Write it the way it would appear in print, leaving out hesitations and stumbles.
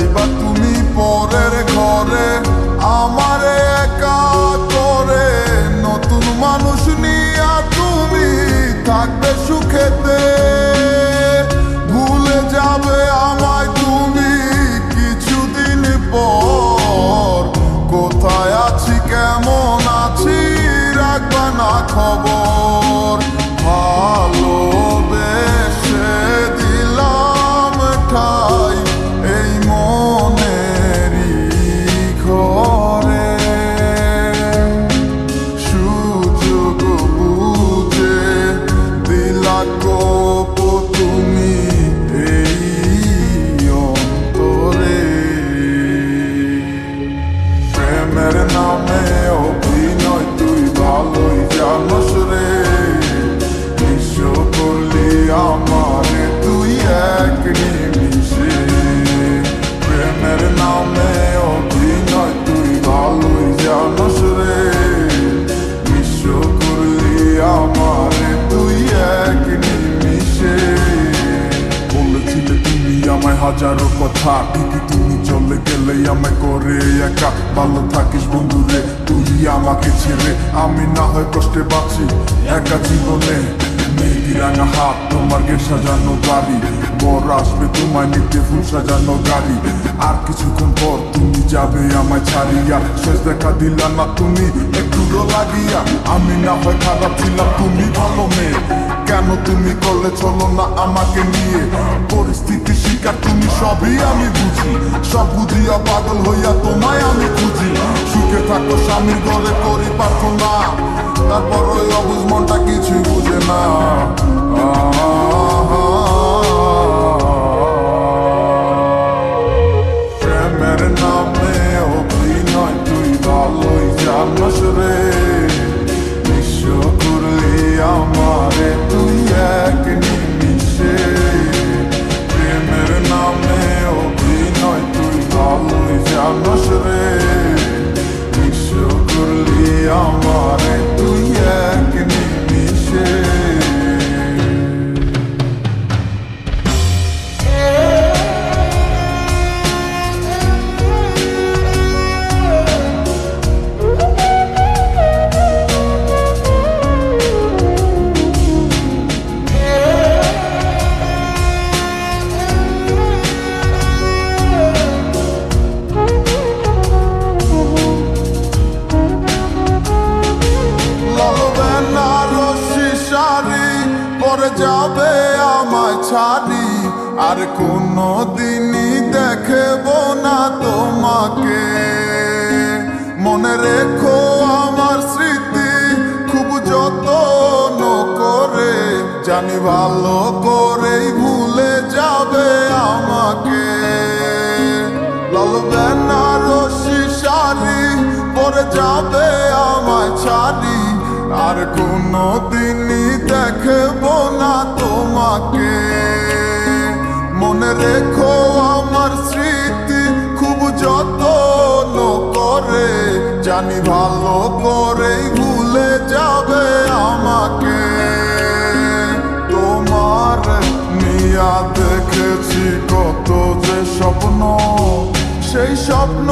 যাইবা তুমি পরের ঘরে আমারে একা করে, নতুন মানুষ নিয়া তুমি থাকবে সুখেতে, ভুলে যাবে আমায় তুমি কিছুদিন পর। কোথায় আছি কেমন আছি রাখবা না খবর, ভালোবেসে দিলাম ঠাই এই মনেরই ঘরে। সুযোগ বুঝে দিলা কোপ তুমি এই অন্তরে, প্রেমের নামে অভিনয় তুই ভালোই জানোস রে, বিশ্ব করলি আমারে তুই এক নিমিষে। প্রেমের নামে অভিনয় তুই ভালোই জানোস রে, বিশ্ব করলি আমারে তুই এক নিমিষে। বলেছিলে তুমি আমায় হাজারো কথা, ঠিকই তুমি চলে গেলে আমায় করে একা। ভালো থাকিস বন্ধুরে তুই আমাকে ছেড়ে, আমি না হয় কষ্টে বাঁচি একা জীবনে। মেহেদি রাঙা হাত তোমার গে সাজানো বাড়ি, বর আসবে তোমায় নিতে ফুল সাজানো গাড়ি। আর কিছুক্ষণ পর তুমি যাবে আমায় ছাড়িয়া, শেষ দেখা দিলা না তুমি একটুও লাগিয়া। আমি না হয় খারাপ ছিলাম তুমি ভালো মেয়ে, কেন তুমি করলে চলো না আমাকে নিয়ে। পরিস্থিতি শিকার তুমি সবই আমি বুঝি, সব বুঝিয়া পাগল হইয়া তোমায় আমি খুঁজি। সুখে থাকো স্বামীর ঘরে করি প্রার্থনা, তারপর ওই অবুঝ মনটা কিছুই বুঝে না। প্রেমের নামে অভিনয় তুই ভালোই জানোস রে, বিশ্ব করলি আমারে তুই এক নিমিষে। প্রেমের নামে অভিনয় তুই ভালোই জানোস রে, বিশ্ব করলি আমারে তুই এক নিমিষে। পরে যাবে আমায় ছাড়ি, আর কোনো দিনই দেখব না তোমাকে। মনে রেখো আমার স্মৃতি খুব যত্ন করে, জানি ভালো করেই ভুলে যাবে আমাকে। লাল বেনারসি শাড়ি পরে যাবে আমায় ছাড়ি, আর কোনো দিনই দেখব না তোমাকে। মনে রেখো আমার স্মৃতি খুব যত্ন করে, জানি ভালো করেই ভুলে যাবে আমাকে। তোমার নিয়া দেখেছি কত যে স্বপ্ন, সেই স্বপ্ন